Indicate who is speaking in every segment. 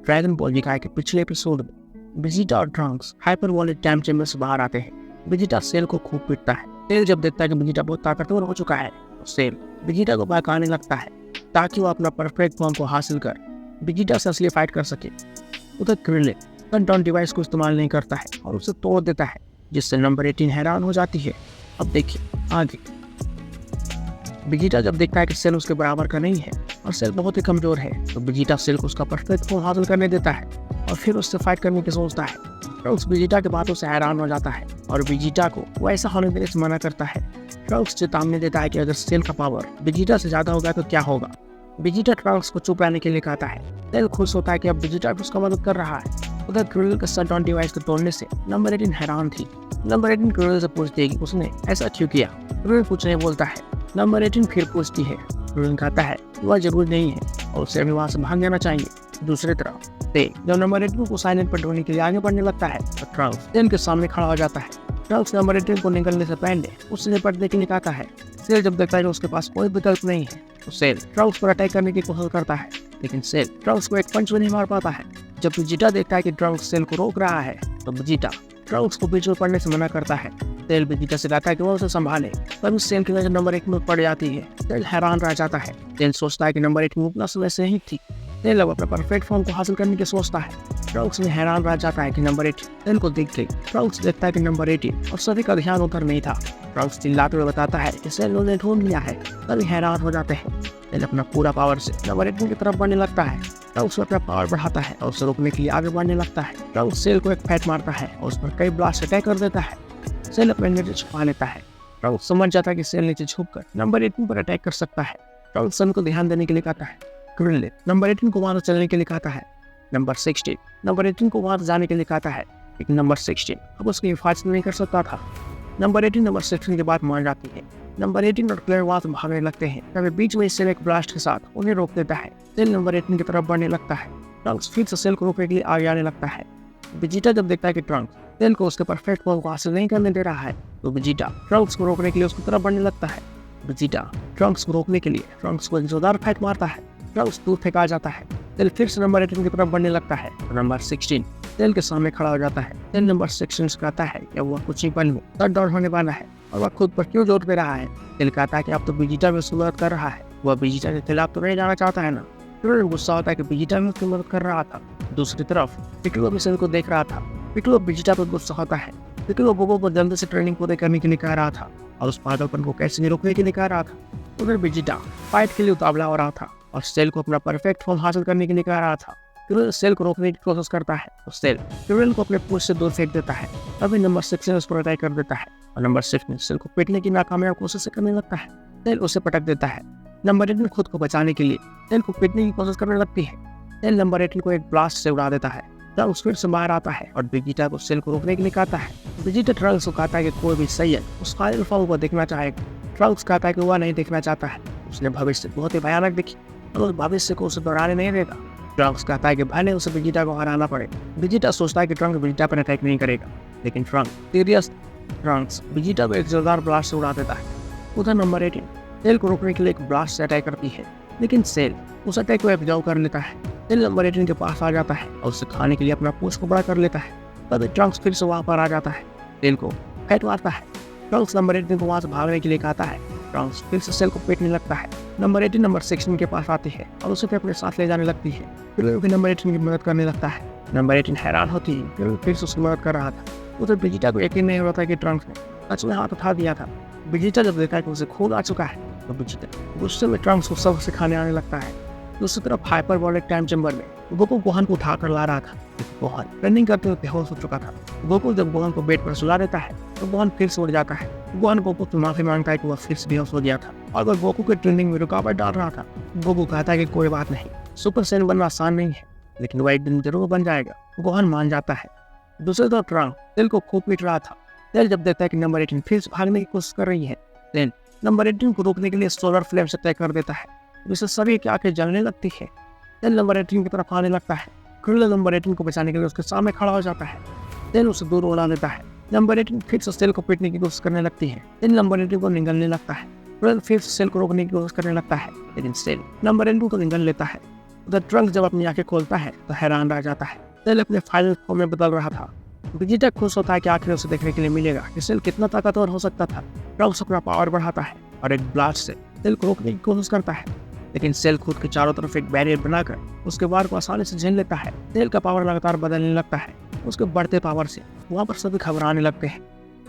Speaker 1: Dragon ball जी के पिछले episode में वेजिटा और ट्रंक्स हाइपर वाले टाइम चेंबर से बाहर आते हैं। वेजिटा सेल को खूब पीटता है। सेल जब देखता है कि वेजिटा बहुत ताकतवर हो चुका है तो सेल वेजिटा को बहकाने लगता है ताकि वो अपना परफेक्ट फॉर्म को हासिल कर वेजिटा से असली फाइट कर सके। उधर क्रिलिन कंट्रोल डिवाइस को इस्तेमाल नहीं करता है और उसे तोड़ देता है, जिससे नंबर 18 हैरान हो जाती है। अब देखिए आगे। वेजिटा जब देखता है कि सेल उसके बराबर का नहीं है और सेल बहुत ही कमजोर है तो वेजिटा सेल को उसका परफेक्ट फॉर्म हासिल करने देता है और फिर उससे फाइट करने की सोचता है। ट्रंक्स वेजिटा की बातों से हैरान हो जाता है और वेजिटा को वो ऐसा होने देने से मना करता है। ट्रंक्स चेतावनी देता है कि अगर सेल का पावर वेजिटा से ज्यादा होगा तो क्या होगा। वेजिटा ट्रंक्स को चुप रहने के लिए कहता है। सेल खुश होता है कि अब वेजिटा उसका मदद कर रहा है। उधर क्रिलिन के शटडाउन डिवाइस को तोड़ने से नंबर 18 हैरान थी। नंबर 18 क्रिलिन से पूछती है कि उसने ऐसा क्यों किया। क्रिलिन कुछ नहीं बोलता है। नंबर 18 फिर पूछती है। क्रिलिन कहता है वह जरूरी नहीं है और उसे अभी वहाँ से भाग जाना चाहिए। दूसरी तरफ जब नंबर 18 को साइलेंट पर ढूंढने के लिए आगे बढ़ने लगता है तो ट्रंक्स सेल के सामने खड़ा हो जाता है। ट्रंक्स नंबर 18 को निकलने से पहले उससे निपटने के लिए कहता है। सेल जब देखता है कि उसके पास कोई विकल्प नहीं है तो सेल ट्रंक्स पर अटैक करने की कोशिश करता है, लेकिन सेल ट्रंक्स को एक पंच भी नहीं मार पाता है। जब वेजिटा देखता है कि ट्रंक्स सेल को रोक रहा है तो वेजिटा ट्रंक्स को बीच में पड़ने से मना करता है। सेल वेजिटा से कहता है कि वो उसे संभाले, तभी सेल की नजर नंबर 1 में पड़ जाती है। सेल हैरान रह जाता है। सेल सोचता है कि नंबर 1 में उतना समय से ही थी। सेल अब अपना परफेक्ट फॉर्म को हासिल करने की सोचता है। ट्रंक्स में हैरान रह जाता है कि नंबर 18 सेल को देख गई। ट्रंक्स देखता है कि नंबर 18 और सभी का ध्यान उधर नहीं था। ट्रंक्स चिल्लाते हुए बताता है कि सेल ने ढूंढ लिया है। सभी हैरान हो जाते हैं। सेल अपना पूरा पावर से नंबर 18 की तरफ बढ़ने लगता है। ट्रंक्स अपना पावर बढ़ाता है और उसे रोकने के लिए आगे बढ़ने लगता है। ट्रंक्स सेल को एक फैट मारता है और उस पर कई ब्लास्ट अटैक कर देता है। सेल अपने नीचे छुपा लेता है। ट्रंक्स समझ जाता है कि सेल नीचे छुपकर नंबर 18 पर अटैक कर सकता है। ट्रंक्स सेल को ध्यान देने के लिए कहता है। क्रिलिन नंबर 18 को वहां से चलने के लिए कहता है। नंबर 16 नंबर 18 को वहां से जाने के लिए कहता है, लेकिन नंबर 16 अब उसकी हिफाजत नहीं कर सकता था। नंबर 18 नंबर 16 की बात मान जाती है। नंबर 18 और क्लियर वहां से भागने लगते हैं, तभी बीच में सेल एक ब्लास्ट के साथ उन्हें रोक देता है। सेल नंबर 18 की तरफ बढ़ने लगता है। ट्रंक्स फिर से सेल को रोकने के लिए आगे आने लगता है। वेजिटा जब देखता है कि ट्रंक्स सेल को उसके परफेक्ट फॉर्म को हासिल नहीं करने दे रहा है तो वेजिटा ट्रंक्स को रोकने के लिए उसकी तरफ बढ़ने लगता है। वेजिटा ट्रंक्स को रोकने के लिए ट्रंक्स को एक जोरदार फैट मारता है। ट्रंक्स दूर फेंका जाता है। सेल फिर से नंबर 18 की तरफ बढ़ने लगता है और नंबर 16 सेल के सामने खड़ा हो जाता है। सेल नंबर 16 से कहता है कि वह कुछ ही पल में शटडाउन होने वाला है और वह खुद पर क्यों जोर दे रहा है। सेल कहता है कि अब तो वेजिटा में उसकी मदद कर रहा है, वह वेजिटा के खिलाफ तो नहीं जाना चाहता है ना। फिर गुस्सा होता है कि वेजिटा में उसकी मदद कर रहा था। दूसरी तरफ पिक्लो भी सेल को देख रहा था। पिक्लो वेजिटा पर गुस्सा होता है। पिक्लो बोबो को जल्दी से ट्रेनिंग पूरे करने के लिए कह रहा था और उस पागलपन को कैसे नहीं रोकने के लिए कह रहा था। उधर वेजिटा फाइट के लिए उतावला हो रहा था और सेल को अपना परफेक्ट फॉर्म हासिल करने के लिए कह रहा था। क्रिलिन सेल को रोकने की कोशिश करता है तो सेल क्रिलिन को अपने पूंछ से दूर फेंक देता है। तभी नंबर 16 उस पर अटैक कर देता है और नंबर 16 सेल को पीटने की नाकामयाब कोशिश करने लगता है। सेल उसे पटक देता है। नंबर 18 खुद को बचाने के लिए सेल को पीटने की कोशिश करने लगती है। सेल नंबर 18 को एक ब्लास्ट से उड़ा देता है। ट्रंक्स फिर से बाहर आता है और वेजिटा को सेल को रोकने के लिए कहता है। वेजिटा ट्रंक्स को कहता है कि कोई भी सैयद उस फाइनल फॉर्म को देखना चाहेगा। ट्रंक्स कहता है कि वह नहीं देखना चाहता है। उसने भविष्य बहुत ही भयानक देखी और उस भविष्य को उसे दोहराने नहीं देगा। ट्रंक्स कहता है कि भले उसे वेजिटा को हराना पड़े। वेजिटा सोचता है कि ट्रंक्स वेजिटा पर अटैक नहीं करेगा, लेकिन ट्रंक्स वेजिटा को एक जोरदार ब्लास्ट से उड़ा देता है। उधर नंबर 18 सेल को रोकने के लिए एक ब्लास्ट से अटैक करती है, लेकिन सेल उस अटैक को एब्जॉर्ब कर लेता है। सेल नंबर 18 के पास आ जाता है और उसे खाने के लिए अपना पूंछ को बड़ा कर लेता है। तभी ट्रंक्स फिर से वहां पर आ जाता है। सेल को फैट मारता है। ट्रंक्स नंबर 18 को वहां से भागने के लिए कहता है। ट्रंक्स फिर से सेल को पीटने लगता है। नंबर 18 नंबर 16 के पास आती है और उसे अपने साथ ले जाने लगती है। क्रिलिन भी नंबर 18 की मदद करने लगता है। नंबर 18 हैरान होती है। क्रिलिन फिर से उसकी मदद कर रहा था। उधर वेजिटा को यकीन नहीं हो रहा था कि ट्रंक्स ने सच में हाथ उठा दिया था। वेजिटा जब देखा कि उसे खून आ चुका है तो वेजिटा गुस्से में ट्रंक्स को सबक सिखाने आने लगता है। दूसरी तरफ हाइपरबोलिक टाइम चेंबर में गोकू गोहान को उठाकर ला रहा था। गोहान रनिंग करते हुए बेहोश हो चुका था। गोकू जब गोहान को बेड पर सुला देता है तो गोहान फिर से उड़ जाता है। गोहान गोकू से माफी मांगता है कि वह फिर से बेहोश हो गया था और वह गोकू के ट्रेनिंग में रुकावट डाल रहा था। गोकू कहता है कि कोई बात नहीं, सुपर सैयन बनना आसान नहीं है, लेकिन वह एक दिन जरूर बन जाएगा। गोहान मान जाता है। दूसरी तरफ ट्रंक्स सेल को खूब पीट रहा था। सेल जब देखता है कि नंबर 18 फिर से भागने की कोशिश कर रही है, सेल नंबर 18 को रोकने के लिए सोलर फ्लेम से अटैक कर देता है, जिससे सभी की आंखें जलने लगती है। सेल नंबर 18 की तरफ आने लगता है। क्रिलिन नंबर 18 को बचाने के लिए उसके सामने खड़ा हो जाता है। सेल उसे दूर उड़ा देता है। नंबर 18 फिर से सेल को पीटने की कोशिश करने लगती है। सेल नंबर 18 को निगलने लगता है। क्रिलिन फिर से सेल को रोकने की कोशिश करने लगता है, लेकिन सेल नंबर 18 को निगल लेता है। उधर ट्रंक्स जब अपनी आंखें खोलता है तो हैरान रह जाता है। सेल अपने फाइनल फॉर्म में बदल रहा था। वेजिटा खुश होता है कि आखिर उसे देखने के लिए मिलेगा कि सेल कितना ताकतवर हो सकता था। ट्रंक्स अपना पावर बढ़ाता है और एक ब्लास्ट से सेल को रोकने की कोशिश करता है, लेकिन सेल खुद के चारों तरफ एक बैरियर बनाकर उसके वार को आसानी से झेल लेता है। सेल का पावर लगातार बदलने लगता है। उसके बढ़ते पावर से वहाँ पर सभी घबराने लगते हैं।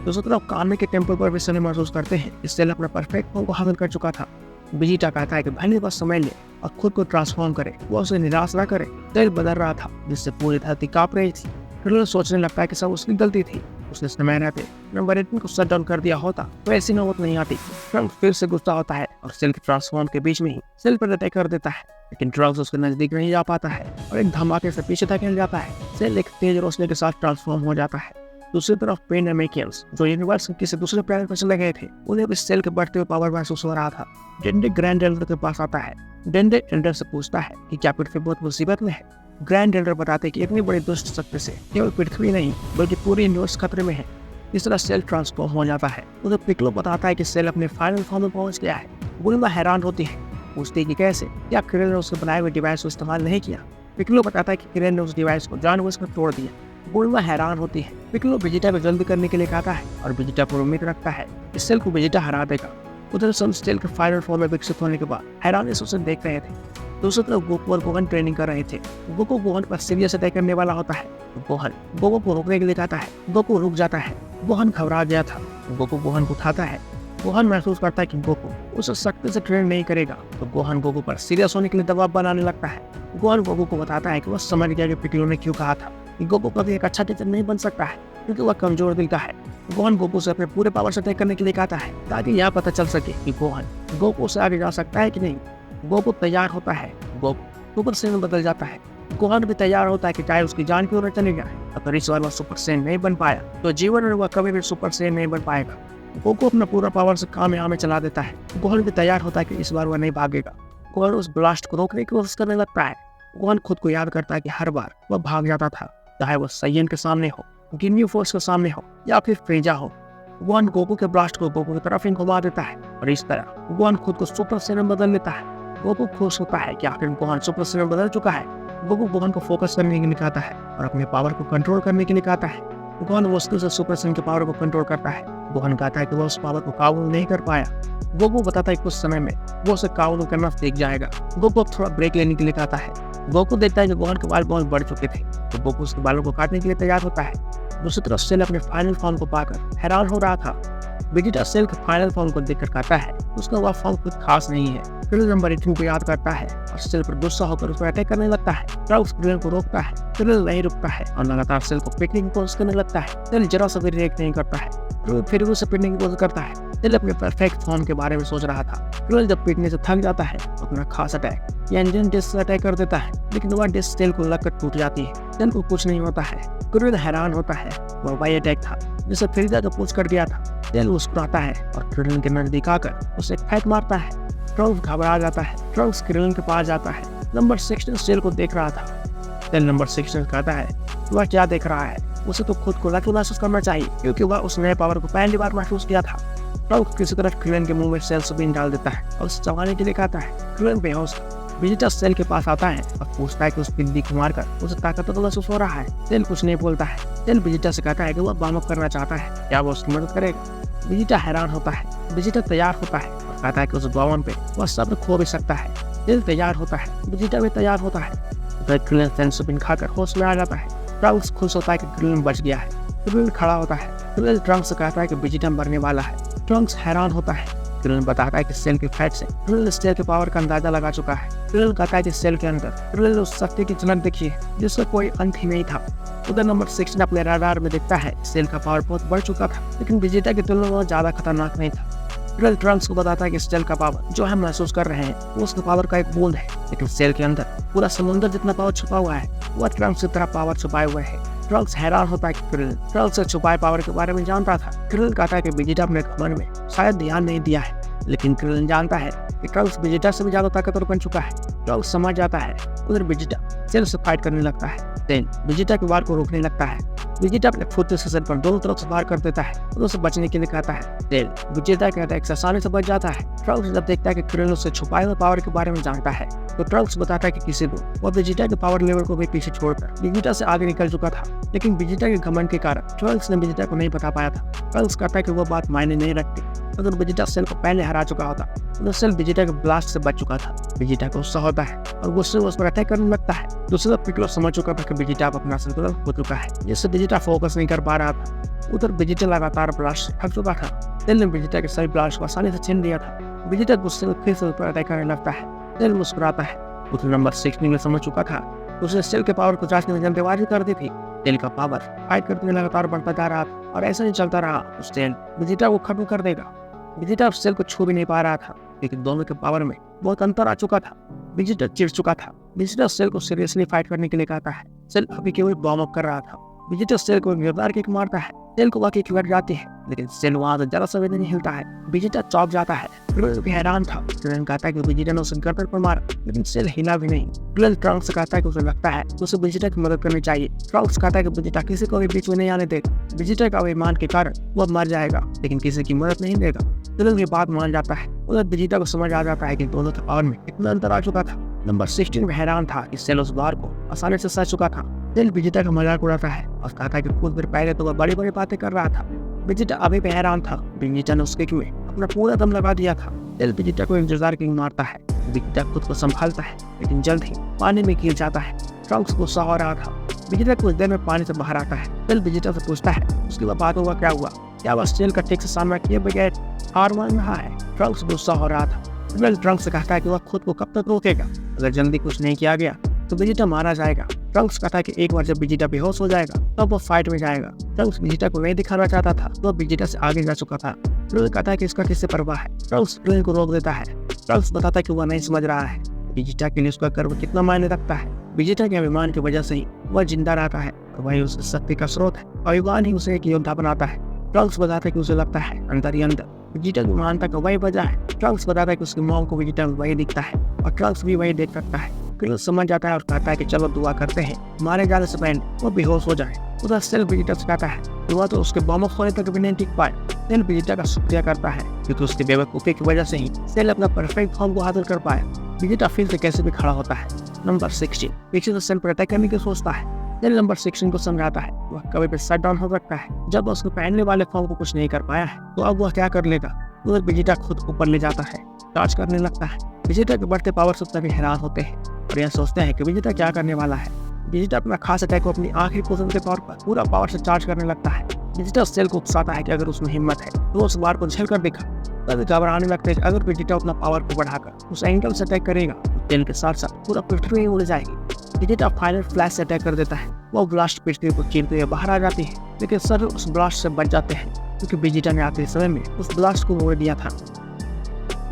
Speaker 1: दूसरी तरफ कानमे के टेम्पल पर भी सभी महसूस करते हैं कि सेल अपना परफेक्ट फॉर्म को हासिल कर चुका था। वेजिटा कहता है कि भले बस समय ले और खुद को ट्रांसफॉर्म करे, वो उसे निराश न करे। सेल बदल रहा था जिससे पूरी धरती कांप रही थी। क्रिलन सोचने लगता है कि सब उसकी गलती थी। उसने समय रहते नंबर 18 को शट डाउन कर दिया होता तो ऐसी नौबत नहीं आती। ट्रंक्स फिर से गुस्सा होता है और सेल के ट्रांसफॉर्म के बीच में ही सेल पर अटैक कर देता है, लेकिन ट्रंक्स उसके नजदीक नहीं जा पाता है और एक धमाके से पीछे धकेल जाता है। सेल एक तेज रोशनी के साथ ट्रांसफॉर्म हो जाता है। दूसरी तरफ पेन अमेरिकन्स जो यूनिवर्स के किसी दूसरे प्लैनेट पर चले गए थे, उन्हें भी सेल के बढ़ते हुए पावर महसूस हो रहा था। डेंडे ग्रैंड एल्डर के पास आता है। डेंडे एल्डर से पूछता है कि क्या पृथ्वी बहुत मुसीबत में है। ग्रैंड एल्डर बताते हैं कि इतनी बड़ी दुष्ट शक्ति से केवल पृथ्वी नहीं बल्कि पूरी यूनिवर्स खतरे में है। इस तरह सेल ट्रांसफॉर्म हो जाता है। उधर पिकलो बताता है कि सेल अपने फाइनल फॉर्म में पहुंच गया है। बुल्मा हैरान होती है, पूछती है कि कैसे, क्या क्रिलन ने उसके बनाए हुए डिवाइस को इस्तेमाल नहीं किया। पिकलो बताता है कि क्रिलन ने उस डिवाइस को जानबूझकर तोड़ दिया। बुल्मा हैरान होती है। पिकलो वेजिटा को जल्दी करने के लिए कहता है और वेजिटा पर उम्मीद रखता है कि सेल को वेजिटा हरा देगा। उधर सब सेल के फाइनल फॉर्म में विकसित होने के बाद हैरानी से उसे देख रहे थे। दूसरी तरफ गोकू और गोहन ट्रेनिंग कर रहे थे। गोकू गोहन पर सीरियस अटैक करने वाला होता है। गोहन गोकू को रोकने के लिए कहता है। गोकू रुक जाता है। गोहन घबरा गया था। गोकू गोहन को उठाता है। गोहन महसूस करता है कि गोकू उसे सख्ती से ट्रेन नहीं करेगा, तो गोहन गोकू पर सीरियस होने के लिए दबाव बनाने लगता है। गोहन गोकू को बताता है कि वह समझ गया कि पिकलो ने क्यों कहा था कि गोकू कभी एक अच्छा टीचर नहीं बन सकता है क्योंकि वह कमजोर दिल का है। गोहन गोकू से अपने पूरे पावर से अटैक करने के लिए कहता है ताकि यह पता चल सके कि गोहन गोकू से आगे जा सकता है कि नहीं। गोकू तैयार होता है। गोकू सुपर सैयन बदल जाता है। गोहन भी तैयार होता है कि चाहे उसकी जान क्यों न चली जाए, अगर इस बार वह सुपर सैयन नहीं बन पाया तो जीवन में वह कभी भी सुपर सैयन नहीं बन पाएगा। गोकू अपना पूरा पावर से काम में चला देता है। गोहन भी तैयार होता है कि इस बार वह नहीं भागेगा। गोहन उस ब्लास्ट को रोकने की कोशिश करने लगता है। गोहन खुद को याद करता है कि हर बार वह भाग जाता था, चाहे वह सैयन के सामने हो, गिन्यू फोर्स के सामने हो या फिर फ्रीजा हो। गोहन गोकू के ब्लास्ट को गोकू की तरफ ही घुमा देता है और इस तरह गोहन खुद को सुपर सैयन में बदल लेता है। गोकू खुश होता है कि आखिर गोहन सुपर सैयन में बदल चुका है। गोकू गोहन को फोकस करने के लिए कहता है और अपने पावर को कंट्रोल करने के लिए कहता है। गोहन मुश्किल से सुपर सैयन के पावर को कंट्रोल करता है। गोहन कहता है कि वह उस पावर को काबू नहीं कर पाया। गोकू बताता है कि कुछ समय में वो उसे काबू करना सीख जाएगा। गोकू अब थोड़ा ब्रेक लेने के लिए कहता है। गोकू देखता है कि गोहन के बाल बहुत बढ़ चुके थे, तो गोकू उसके बालों को काटने के लिए तैयार होता है। दूसरी तरफ सेल अपने फाइनल फॉर्म को पाकर हैरान हो रहा था। वेजिटा सेल के फाइनल फॉर्म को देखकर कहता है उसका वह फॉर्म कुछ खास नहीं है। क्रिलन नंबर 18 को याद करता है और सेल पर गुस्सा होकर उस पर अटैक करने लगता है। ट्रंक्स क्रिलन को रोकता है। क्रिलन नहीं रुकता है और लगातार सेल को पीटने की कोशिश करने लगता है। सेल जरा सा भी रिएक्ट नहीं करता है, फिर उसे पीटने की कोशिश करता है। सेल अपने परफेक्ट फॉर्म के बारे में सोच रहा था। क्रिलन जब पीटने से थक जाता है अपना खास अटैक या इंजन डिस्क से अटैक कर देता है, लेकिन वह डिस्क सेल को लगकर टूट जाती है। सेल को कुछ नहीं होता है। क्रिलन हैरान होता है, वह वही अटैक था जिसे फ्रीजा को पूछ कर दिया था। सेल मुस्कुराता है और क्रिलन के नजदीक आकर उसे एक फेंक मारता है। ट्रंक्स घबरा जाता है। ट्रंक्स क्रिलन के पास जाता है। नंबर 16 सेल को देख रहा था। सेल नंबर 16 कहता है वह क्या देख रहा है, उसे तो खुद को लकी महसूस करना चाहिए क्योंकि वह उस नए पावर को पहली बार महसूस किया था। ट्रंक्स किसी तरह क्रिलन के मुंह में सेल स्पिन डाल देता है और उसे चबाने के लिए कहता है। क्रिलन बेहोश। वेजिटा सेल के पास आता है और पूछता है कि उस बिल्ली को मारकर उसे ताकतवर महसूस हो रहा है। सेल कुछ नहीं बोलता है। सेल वेजिटा से कहता है कि वह वार्म अप करना चाहता है, क्या वह उसकी मदद करेगा। वेजिटा हैरान होता है। वेजिटा तैयार होता है और कहता है कि उस बावन पे वह सब्र खो भी सकता है। सेल तैयार होता है। वेजिटा भी तैयार होता है। क्रिलन सेल स्पिन खाकर होश में आ जाता है। ट्रंक्स खुश होता है कि क्रिलन बच गया है। क्रिलन खड़ा होता है। क्रिलन ट्रंक्स से कहता है कि वेजिटा मरने वाला है। ट्रंक्स हैरान होता है। क्रिलन बताता है कि सेल के फैट से क्रिलन सेल के पावर का अंदाजा लगा चुका है। क्रिलन कहता है कि सेल के अंदर क्रिलन उस शक्ति की झलक देखी है जिसका कोई अंत ही नहीं था। उधर नंबर 16 अपने रडार में देखता है सेल का पावर बहुत बढ़ चुका था, लेकिन वेजिटा की तुलना में ज्यादा खतरनाक नहीं था। क्रिलन ट्रंक्स को बताता है कि सेल का पावर जो हम महसूस कर रहे हैं वो उसके पावर का एक बूंद है, लेकिन सेल के अंदर पूरा समुद्र जितना पावर छुपा हुआ है वह ट्रंक्स की तरह पावर छुपाए हुए है। ट्रंक्स हैरान होता है कि क्रिलन ट्रंक्स से छुपाए पावर के बारे में जानता था। क्रिलन कहता है कि वेजिटा अपने घमंड में शायद ध्यान नहीं दिया है, लेकिन क्रिलन जानता है कि ट्रंक्स वेजिटा से भी ज्यादा ताकतवर बन चुका है। ट्रंक्स समझ जाता है। उधर वेजिटा सेल से फाइट करने लगता है। सेल वेजिटा के वार को रोकने लगता है। वेजिटा अपने फुट से सेल पर दोनों तरफ से वार कर देता है और उसे बचने के लिए कहता है। सेल वेजिटा के अटैक से आसानी से बच जाता है। ट्रंक्स जब देखता है कि क्रिलन उससे छुपाए हुए पावर के बारे में जानता है, तो ट्रंक्स बताता है कि किसी को वो वेजिटा के पावर लेवल को भी पीछे छोड़कर वेजिटा से आगे निकल चुका था, लेकिन वेजिटा के घमंड के कारण ट्रंक्स ने वेजिटा को नहीं बता पाया था। ट्रंक्स कहता है कि वो बात मायने नहीं रखती। अगर वेजिटा सेल को पहले हरा चुका होता तो सेल वेजिटा के ब्लास्ट से बच चुका था। वेजिटा को गुस्सा होता है और गुस्से उस पर अटैक करने लगता है। दूसरी तरफ पिक्कोलो समझ चुका था कि वेजिटा अब अपना संतुलन खो चुका है, जिससे वेजिटा फोकस नहीं कर पा रहा था। उधर वेजिटा लगातार ब्लास्ट से थक चुका था। सेल ने वेजिटा के सभी ब्लास्ट को आसानी से छीन लिया था। वेजिटा गुस्से में फिर से उस पर अटैक करने लगता है। सेल मुस्कुराता है। उधर नंबर 16 में समझ चुका था। उसने सेल के पावर को जांचने में जल्दबाजी कर दी थी। सेल का पावर फाइट करते हुए लगातार बढ़ता जा रहा था और ऐसा ही चलता रहा। सेल वेजिटा को खत्म कर देगा। वेजिटा अब सेल को छू भी नहीं पा रहा था, लेकिन दोनों के पावर में बहुत अंतर आ चुका था। वेजिटा चिढ़ चुका था। वेजिटा सेल को सीरियसली फाइट करने के लिए कहता है। सेल अभी केवल बॉम्ब अप कर रहा था। वेजिटा सेल को गिरफ्तार किक मारता है। सेल को वाकई लग जाती है, लेकिन सेल वहां से जरा सा भी नहीं हिलता है। वेजिटा चौंक जाता है। क्रिल भी हैरान था। क्रिल कहता है कि वेजिटा ने उसे गर्दन पर मारा, लेकिन सेल हिला भी नहीं। क्रिल ट्रंक्स से कहता है कि उसे लगता है कि उसे वेजिटा की मदद करनी चाहिए। ट्रंक्स कहता है कि वेजिटा किसी को भी बीच में नहीं आने देगा। वेजिटा का अभिमान के कारण वो मर जाएगा, लेकिन किसी की मदद नहीं देगा। क्रिल ये बात मान जाता है। उधर वेजिटा को समझ आ जाता है कि दोनों के पावर में इतना अंतर आ चुका था। नंबर 16 में हैरान था कि सेल उस बार को आसानी से सह चुका था। सेल वेजिटा का मजाक उड़ाता है और कहता है कि कुछ देर पहले तो वह बड़ी बड़ी बातें कर रहा था। वेजिटा अभी भी हैरान था। वेजिटा ने उसके में अपना पूरा दम लगा दिया था। सेल वेजिटा को एक जोरदार किक मारता है। वेजिटा खुद को संभालता है, लेकिन जल्द ही पानी में गिर जाता है। ट्रंक्स गुस्सा हो रहा था। वेजिटा कुछ देर में पानी से बाहर आता है। सेल वेजिटा से पूछता है उसके बाद बातों का क्या हुआ, क्या वह सेल का ठीक से सामना किए बगैर हार मान रहा है। ट्रंक्स गुस्सा हो रहा था। ट्रंक्स से कहता है कि वह खुद को कब तक रोकेगा। अगर जल्दी कुछ नहीं किया गया तो वेजिटा मारा जाएगा। ट्रंक्स कहता है कि एक बार जब वेजिटा बेहोश हो जाएगा तब वो फाइट में जाएगा। ट्रंक्स वेजिटा को नहीं दिखाना चाहता था, तो वेजिटा से आगे जा चुका था। क्रिल कहता है कि इसका किससे परवाह है। ट्रंक्स क्रिल को रोक देता है। ट्रंक्स बताता है कि वह नहीं समझ रहा है वेजिटा के लिए उसका गर्व कितना मायने रखता है। वेजिटा के अभिमान की वजह से ही वह जिंदा रहता है और वही उसकी शक्ति का स्रोत है। अभिमान ही उसे एक योद्धा बनाता है। ट्रंक्स बताता है कि उसे लगता है अंदर ही अंदर वेजिटा की महानता का वही वजह है। ट्रंक्स बताता है कि उसकी मॉम को वेजिटा में वही दिखता है और ट्रंक्स भी वही देख सकता है। क्रिल समझ जाता है और कहता है कि चलो दुआ करते हैं मारे जाने से पहले वो बेहोश हो जाए। उधर सेल वेजिटा से कहता है दुआ तो उसके बॉम्ब होने तक भी नहीं टिक पाए। सेल वेजिटा का शुक्रिया करता है क्योंकि उसके बेवकूफ़ी की वजह से ही सेल अपना परफेक्ट फॉर्म को हासिल कर पाया। वेजिटा फिर से कैसे भी खड़ा होता है। नंबर 16 पीछे से सेल पर अटैक करने की सोचता है। सेल नंबर 16 को समझाता है वह कभी भी शट डाउन हो सकता है। जब उसको पहनने वाले फॉर्म को कुछ नहीं कर पाया है तो अब वह क्या कर लेगा। उधर वेजिटा खुद ऊपर ले जाता है, चार्ज करने लगता है। वेजिटा के बढ़ते पावर से सभी हैरान होते हैं और यह सोचते हैं कि वेजिटा क्या करने वाला है। वेजिटा अपना खास अटैक को अपनी आखिरी पोजीशन के तौर पर पूरा पावर से चार्ज करने लगता है। वेजिटा सेल को उकसाता है कि अगर उसमें हिम्मत है तो उस बार को झेल कर दिखा। तभी घबराने लगते हैं अगर वेजिटा अपना पावर को बढ़ाकर उस एंगल से अटैक करेगा तो सेल के साथ साथ पूरा पृथ्वी उड़ जाएगी। वेजिटा फाइनल फ्लैश से अटैक कर देता है। वो ब्लास्ट पृथ्वी को चीरते हुए बाहर आ जाती है, लेकिन सर उस ब्लास्ट से बच जाते हैं क्योंकि वेजिटा ने आखिरी समय में उस ब्लास्ट को मोड़ दिया था।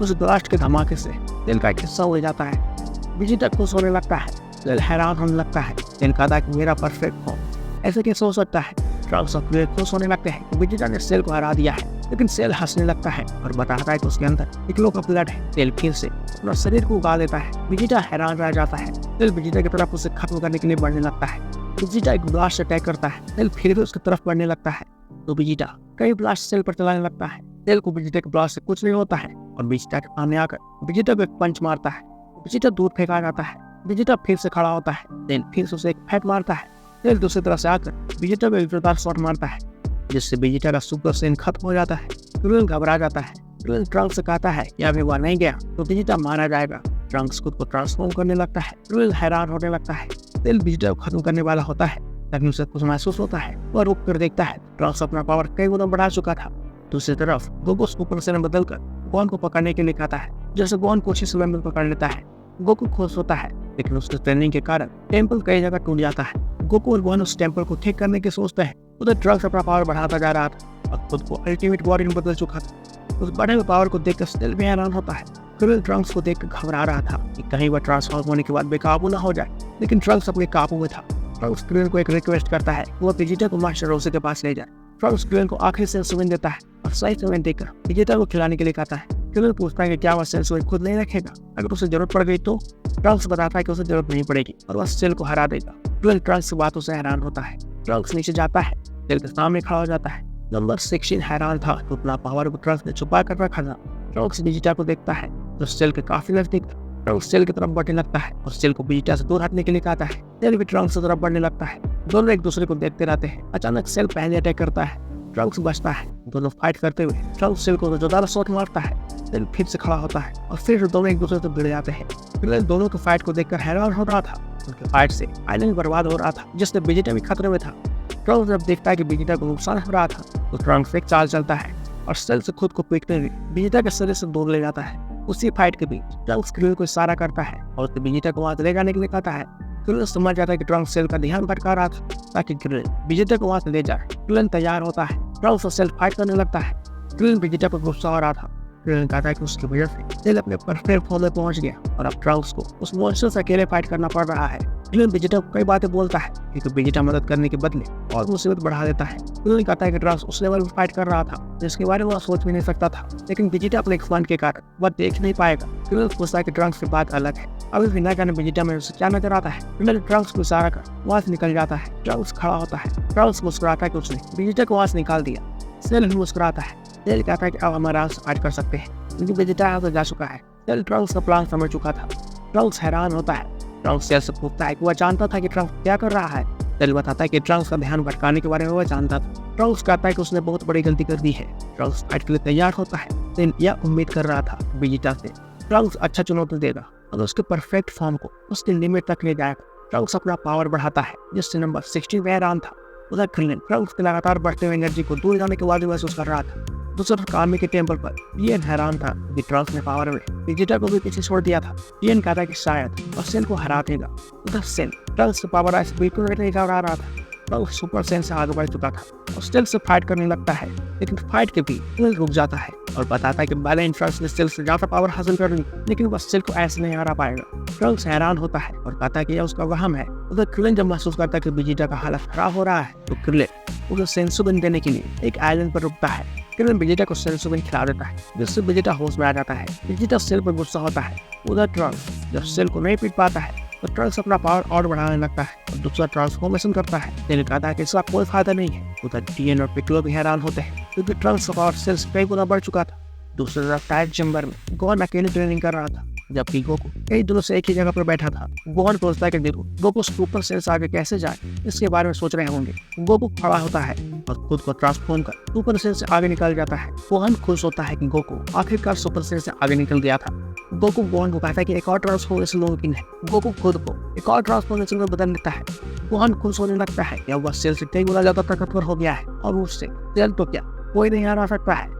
Speaker 1: उस ब्लास्ट के धमाके से सेल का एक हिस्सा उड़ जाता है। वेजिटा खुश होने लगता है। सेल हैरान होने लगता है। सेल कहता है कि मेरा परफेक्ट फॉर्म ऐसे कैसे हो सकता है। ट्रंक्स और क्रिल खुश होने लगते हैं कि वेजिटा ने सेल को हरा दिया है, लेकिन सेल हंसने लगता है और बताता है कि उसके अंदर पिक्कोलो का ब्लड है। सेल फिर से अपना शरीर को उगा देता है। वेजिटा हैरान रह जाता है। सेल वेजिटा की तरफ उसे खत्म करने के लिए बढ़ने लगता है। वेजिटा एक ब्लास्ट अटैक करता है। सेल फिर भी उसकी तरफ बढ़ने लगता है तो वेजिटा कई ब्लास्ट सेल पर चलाने लगता है। सेल को वेजिटा के ब्लास्ट से कुछ नहीं होता है और वेजिटा के सामने आकर वेजिटा को एक पंच मारता है। वेजिटा दूर फेंका जाता है। वेजिटा फिर से खड़ा होता है। सेल फिर से उसे एक फैट मारता है। सेल दूसरी तरफ से आकर वेजिटा को एक जोरदार शॉट मारता है, जिससे वेजिटा का सुपर सेन खत्म हो जाता है। क्रिल घबरा जाता है। क्रिल ट्रंक्स से कहता है कि अभी वह नहीं गया तो वेजिटा मारा जाएगा। ट्रंक्स खुद को ट्रांसफॉर्म करने लगता है। क्रिल हैरान होने लगता है। सेल वेजिटा को खत्म करने वाला होता है, तभी उसे कुछ महसूस होता है। वह रुक कर देखता है। ट्रंक्स अपना पावर कई गुना बढ़ा चुका था। दूसरी तरफ गोकू सुपर सेन बदलकर गोन को पकड़ने के लिए कहता है। जैसे गोन कुछ ही समय में पकड़ लेता है। गोकू खुश होता है, लेकिन उसके ट्रेनिंग के कारण टेम्पल कई जगह टूट जाता है। गोकू और गोन उस टेम्पल को ठीक करने की सोचते हैं। उधर ट्रंक्स अपना पावर बढ़ाता जा रहा था और खुद को अल्टीमेट वॉरियर में बदल चुका था। उस बड़े हुए पावर को देखकर सेल भी हैरान होता है। क्रिल ट्रंक्स को देखकर घबरा रहा था कि कहीं वह ट्रांसफॉर्म होने के बाद बेकाबू न हो जाए, लेकिन ट्रंक्स अपने काबू में था। ट्रंक्स क्रिल को एक रिक्वेस्ट करता है वो वेजिटा को मास्टर रोसे के पास ले जाए। ट्रंक्स क्रिल को आखिरी सेल सुविन देता है और सही समय देकर वेजिटा को खिलाने के लिए कहता है। क्रिल पूछता है कि क्या वह सेल सुविन खुद नहीं रखेगा, अगर उसे जरूरत पड़ गई तो। ट्रंक्स बताता है कि उसे जरूरत नहीं पड़ेगी और वह सेल को हरा देगा। क्रिल ट्रंक्स की बातों से हैरान होता है। ट्रंक्स नीचे जाता है। सेल के सामने खड़ा हो जाता है। नंबर 16 हैरान था कि उतना पावर को ट्रंक्स ने छुपा कर रखा था। ट्रंक्स वेजिटा को देखता है तो सेल के काफी नजदीक था। ट्रंक्स सेल की तरफ बढ़ने लगता है और सेल को वेजिटा से दूर हटने के लिए कहता है। सेल भी ट्रंक्स की तरफ बढ़ने लगता है। दोनों एक दूसरे को देखते रहते हैं। अचानक सेल पहले अटैक करता है, ट्रंक्स बचता है। दोनों फाइट करते हुए ट्रंक्स सेल को जोरदार शॉट मारता है। सेल फिर से खड़ा होता है और फिर दोनों एक दूसरे से भिड़ जाते हैं। फिर दोनों की फाइट को देखकर हैरान हो रहा था। उनके फाइट से आइलैंड बर्बाद हो रहा था, जिससे वेजिटा भी खतरे में था। ट्रंक्स जब देखता है कि वेजिटा को नुकसान हो रहा था तो ट्रंक्स एक चाल चलता है और सेल से खुद को पीटते हुए वेजिटा के शरीर से दूर ले जाता है। उसी फाइट के बीच ट्रंक्स क्रिल को इशारा करता है और उसे वेजिटा को वहां से ले जाने के लिए कहता है। क्रिल समझ जाता है कि ट्रंक्स सेल का ध्यान भटका रहा था ताकि क्रिल वेजिटा को वहां से ले जाए। क्रिल तैयार होता है। ट्रंक्स और सेल फाइट करने लगता है। क्रिल वेजिटा पर गुस्सा हो रहा था। क्रिल कहता है कि उसकी वजह से सेल अपने परफेक्ट फॉर्म में पहुंच गया और अब ट्रंक्स को उस मॉन्स्टर से अकेले फाइट करना पड़ रहा है। क्रिल वेजिटा को कई बातें बोलता है क्योंकि वेजिटा मदद करने के बदले और मुसीबत बढ़ा देता है। क्रिल कहता है कि ट्रंक्स उस लेवल पर फाइट कर रहा था जिसके बारे में वह सोच भी नहीं सकता था, लेकिन वेजिटा अपने एक्सपांड के कारण वह देख नहीं पाएगा। क्रिल पूछता है कि ट्रंक्स की बात अलग है। अभी भी न जाने वेजिटा में उसे क्या नजर आता है। क्रिल ट्रंक्स को इशारा कर वहां से निकल जाता है। ट्रंक्स खड़ा होता है। ट्रंक्स मुस्कुराता है कि उसने वेजिटा को वहां से निकाल दिया। सेल भी मुस्कुराता है। सेल कहता है कि अब हम आराम से फाइट कर सकते हैं क्योंकि वेजिटा यहाँ से जा चुका है। सेल ट्रंक्स का प्लान समझ चुका था। ट्रंक्स हैरान होता है। ट्रंक्स सेल से पूछता है कि वह जानता था कि ट्रंक्स क्या कर रहा है। सेल बताता है कि ट्रंक्स का ध्यान भटकाने के बारे में वह जानता था। ट्रंक्स कहता है कि उसने बहुत बड़ी गलती कर दी है। ट्रंक्स फाइट के लिए तैयार होता है। सेल यह उम्मीद कर रहा था वेजिटा से ट्रंक्स अच्छा चुनौती देगा और उसके परफेक्ट फॉर्म को उसके लिमिट तक ले जाएगा। ट्रंक्स अपना पावर बढ़ाता है जिससे नंबर 16 में हैरान था। उधर क्रिल ट्रंक्स के लगातार बढ़ते हुए एनर्जी को दूर जाने के बाद महसूस कर रहा था। दूसरी तरफ आर्मी के टेम्पल पर टिएन हैरान था कि ट्रंक्स ने पावर में वेजिटा को भी पीछे छोड़ दिया था। टिएन कहता है कि शायद और सेल को हरा देगा। उधर सेल ट्रंक्स से पावर ऐसे बिल्कुल नहीं घबरा रहा था। ट्रंक्स सुपर सेल से आगे बढ़ चुका था और सेल से फाइट करने लगता है, लेकिन फाइट के बीच सेल रुक जाता है और बताता है कि बैलेंस ट्रंक्स ने सेल से ज्यादा पावर हासिल कर ली, लेकिन वह सेल को ऐसे नहीं हरा पाएगा। ट्रंक्स हैरान होता है और कहता है कि यह उसका वहम है। उधर क्रिल जब महसूस करता है कि वेजिटा का हालत खराब हो रहा है तो क्रिल उसे सेंसुबिन देने के लिए एक आइलैंड पर रुकता है। क्रिल वेजिटा को सेंसुबिन खिला देता है जिससे वेजिटा होश में आ जाता है। वेजिटा सेल पर गुस्सा होता है। उधर ट्रंक्स जब सेल को नहीं पीट पाता है तो ट्रंक्स अपना पावर और बढ़ाने लगता है और दूसरा ट्रांसफॉर्मेशन करता है। सेल कहता है कि इसका कोई फायदा नहीं है। उधर टिएन और पिक्लो भी हैरान होते हैं क्योंकि ट्रंक्स का पावर सेल से कई गुना बढ़ चुका था। दूसरी तरफ टाइम चैम्बर में गोहान अकेले ट्रेनिंग कर रहा था जबकि गोकू कई दिनों से एक ही जगह पर बैठा था। गोहान सोचता है कि देखो गोकू सुपर सेल से आगे कैसे जाए, इसके बारे में सोच रहे होंगे। गोकू खड़ा होता है और खुद को ट्रांसफॉर्म कर सुपर सेल से आगे निकल जाता है। गोहान खुश होता है कि गोकू आखिरकार सुपर सेल से आगे निकल गया था। गोकू गोहान को कहता है कि एक और ट्रांसफॉर्मेशन मुमकिन है। गोकू खुद को एक और ट्रांसफॉर्मेशन में बदल लेता है। गोहान खुश होने लगता है कि वह सेल से कई गुना ज्यादा ताकतवर हो गया है और उससे सेल तो क्या कोई नहीं हरा सकता है।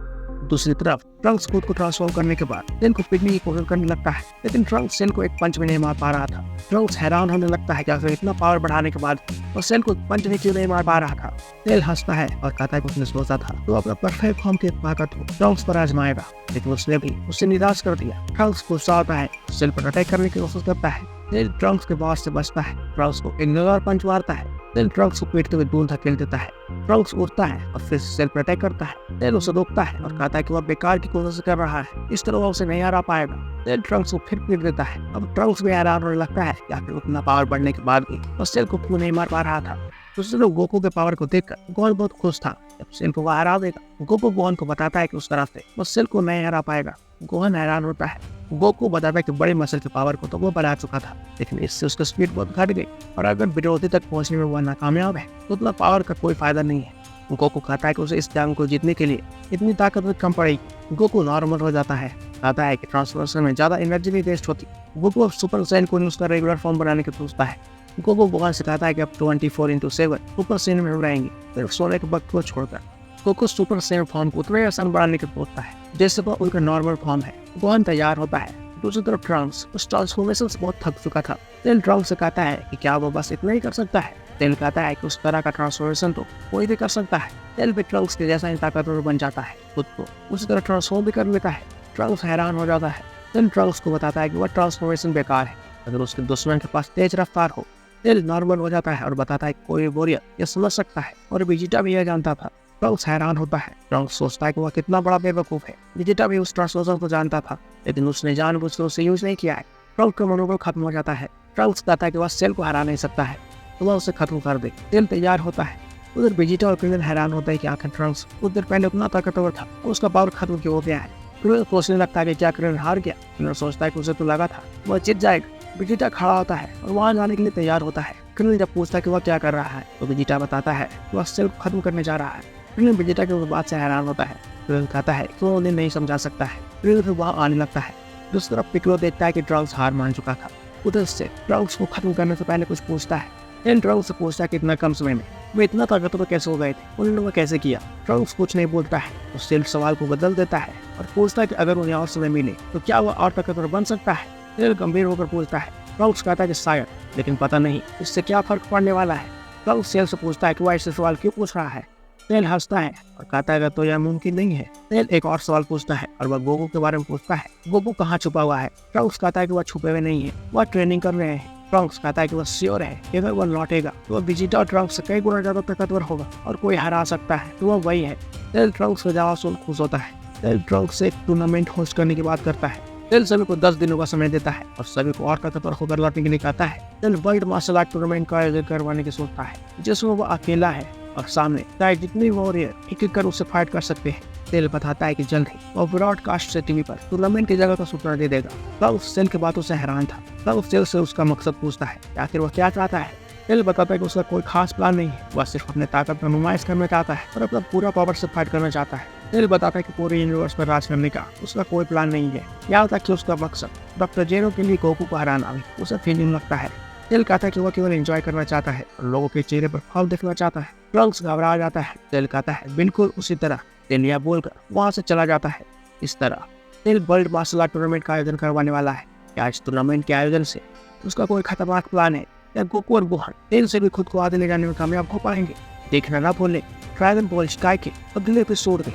Speaker 1: दूसरी तरफ ट्रंक्स खुद को ट्रांसफॉर्म करने के बाद सेल को पीटने की कोशिश करने लगता है, लेकिन ट्रंक्स सेल को एक पंच में नहीं मार पा रहा था। ट्रंक्स हैरान होने लगता है कि आखिर इतना पावर बढ़ाने के बाद और सेल को पंच नहीं क्यों नहीं मार पा रहा था। सेल हंसता है और कहता है कि उसने सोचा था तो अपना परफेक्ट फॉर्म की ताकत को ट्रंक्स पर आजमाएगा, लेकिन उसने भी उससे निराश कर दिया। ट्रंक्स गुस्सा होता है, सेल पर अटैक करने की कोशिश करता है। सेल ट्रंक्स के बार से बचता है। ट्रंक्स को एक जोरदार पंच मारता है। सेल ट्रंक्स को पीटते हुए दूर धकेल देता है। ट्रंक्स उठता है और फिर सेल पर अटैक करता है। सेल उसे रोकता है और कहता है कि वह बेकार की कोशिश कर रहा है, इस तरह वह उसे नहीं हरा पाएगा। सेल ट्रंक्स को फिर पीट देता है। अब ट्रंक्स भी हैरान होने लगता है कि आखिर उतना पावर बढ़ने के बाद भी वह सेल को क्यों नहीं मार पा रहा था। दूसरे लोग गोकू के पावर को देखकर गोहान बहुत खुश था। जब सेल को वह हरा देगा गोकू गोहान को बताता है कि उस तरह से वह सेल को नहीं हरा पाएगा। गोहान हैरान होता है। गोकू बताता है कि बड़े मसल के पावर को तो वो बढ़ा चुका था, लेकिन इससे उसकी स्पीड बहुत घट गई और अगर विरोधी तक पहुंचने में वह नाकामयाब है तो उतना पावर का कोई फायदा नहीं है। गोकू कहता है कि उसे इस जंग को जीतने के लिए इतनी ताकत कम पड़ेगी। गोकू नॉर्मल हो जाता है। कहता है कि ट्रांसफॉर्मेशन में ज्यादा एनर्जी नहीं वेस्ट होती। गोकू अब सुपर सैन को उसका रेगुलर फॉर्म बनाने की सोचता है। गोकू गोहान से कहता है कि अब 24/7 सुपर सैन में रहेंगे, सिर्फ सोने के वक्त को छोड़कर। गोकू सुपर सैन फॉर्म को उतने आसान बनाने की सोचता है जैसे वह उनका नॉर्मल फॉर्म है। गोहान तैयार होता है। दूसरी तरफ ट्रंक्स उस ट्रांसफॉर्मेशन से बहुत थक चुका था। सेल ट्रंक्स से कहता है कि क्या वो बस इतना ही कर सकता है। सेल कहता है कि उस तरह का ट्रांसफॉर्मेशन तो कोई भी कर सकता है। सेल भी ट्रंक्स के जैसा ही ताकतवर बन जाता है, खुद को उसी तरह ट्रांसफॉर्म भी कर लेता है। ट्रंक्स हैरान हो जाता है। सेल ट्रंक्स को बताता है कि वह ट्रांसफॉर्मेशन बेकार है, अगर उसके दुश्मन के पास तेज रफ्तार हो। सेल नॉर्मल हो जाता है और बताता है कि कोई वॉरियर यह समझ सकता है और वेजिटा भी यह जानता था। ट्रंक्स हैरान होता है। ट्रंक्स सोचता है कि वह कितना बड़ा बेवकूफ है। वेजिटा भी उस ट्रांसफॉर्मेशन को जानता था, लेकिन उसने जानबूझकर उसे यूज नहीं किया है। ट्रंक्स का मनोबल खत्म हो जाता है। ट्रंक्स कहता है कि वह सेल को हरा नहीं सकता है तो वह उसे खत्म कर दे। सेल तैयार होता है। उधर वेजिटा और क्रिल हैरान होता है कि आखिर ट्रंक्स कुछ देर पहले उतना ताकतवर था, उसका पावर खत्म क्यों हो गया है। क्रिल सोचने लगता है कि क्या क्रिल हार गया। क्रिल सोचता है कि उसे तो लगा था वह जीत जाएगा। वेजिटा खड़ा होता है और वहां जाने के लिए तैयार होता है। क्रिल जब पूछता है कि वह क्या कर रहा है तो वेजिटा बताता है कि वह सेल को खत्म करने जा रहा है। क्रिल वेजिटा की उस बात से हैरान होता है। क्रिल कहता है कि वह उन्हें नहीं समझा सकता है। क्रिल फिर वहां आने लगता है। दूसरी तरफ पिक्लो देखता है कि ट्रंक्स हार मान चुका था। उधर से ट्रंक्स को खत्म करने से पहले कुछ पूछता है। टेल ट्रंक्स से पूछता है कि इतना कम समय में वे इतना ताकतवर कैसे हो गए थे, उन्होंने वह कैसे किया। ट्रंक्स कुछ नहीं बोलता है तो सेल सवाल को बदल देता है और पूछता है कि अगर उन्हें और समय मिले तो क्या वह और ताकतवर बन सकता है। सेल गंभीर होकर पूछता है। ट्रंक्स कहता है कि शायद, लेकिन पता नहीं इससे क्या फर्क पड़ने वाला है। ट्रंक्स सेल से पूछता है कि वह ऐसे सवाल क्यों पूछ रहा है। सेल हंसता है और कहता है कि तो यह मुमकिन नहीं है। सेल एक और सवाल पूछता है और वह गोकू के बारे में पूछता है। गोकू कहाँ छुपा हुआ है। ट्रंक्स कहता है कि वह छुपे हुए नहीं है, वह ट्रेनिंग कर रहे हैं। ट्रंक्स कहता है कि वह श्योर है कि अगर वह लौटेगा तो वह वेजिटा और ट्रंक्स से कई गुना ज्यादा ताकतवर होगा और कोई हरा सकता है तो वह वही है। सेल ट्रंक्स का जवाब सुन खुश होता है। सेल ट्रंक्स से एक टूर्नामेंट होस्ट करने की बात करता है। सेल सभी को 10 दिनों का समय देता है और सभी को और ताकतवर होकर लौटने के लिए कहता है। सेल वर्ल्ड मार्शल आर्ट टूर्नामेंट का आयोजन करवाने की सोचता है जिसमें वह अकेला है और सामने चाहे जितने वॉरियर एक एक कर उससे फाइट कर सकते हैं। सेल बताता है कि जल्द ही वह ब्रॉडकास्ट से टीवी पर टूर्नामेंट की जगह का सूचना दे देगा। तब सेल की बातों से हैरान था। तब सेल से उसका मकसद पूछता है कि आखिर वह क्या चाहता है। सेल बताता है कि उसका कोई खास प्लान नहीं है, वह सिर्फ अपने ताकत का नुमाइश करना चाहता है और अपना पूरा पावर से फाइट करना चाहता है। सेल बताता है कि पूरे यूनिवर्स पर राज करने का उसका कोई प्लान नहीं है, यहाँ तक कि उसका मकसद डॉक्टर जेरो के लिए गोकू को हराना भी उसे फीलिंग लगता है। सेल कहता है कि वह केवल एंजॉय करना चाहता है और लोगों के चेहरे पर फल देखना चाहता है। ट्रंक्स घबरा जाता है। सेल कहता है बिल्कुल उसी तरह। सेल यह बोलकर वहां से चला जाता है। इस तरह सेल वर्ल्ड मार्शल आर्ट टूर्नामेंट का आयोजन करवाने वाला है। क्या इस टूर्नामेंट के आयोजन से उसका कोई खतरनाक प्लान है या गोकू और गोहान सेल से भी खुद को आगे ले जाने में कामयाब हो पाएंगे? देखना ना भूलें ड्रैगन बॉल स्काई के अगले एपिसोड में।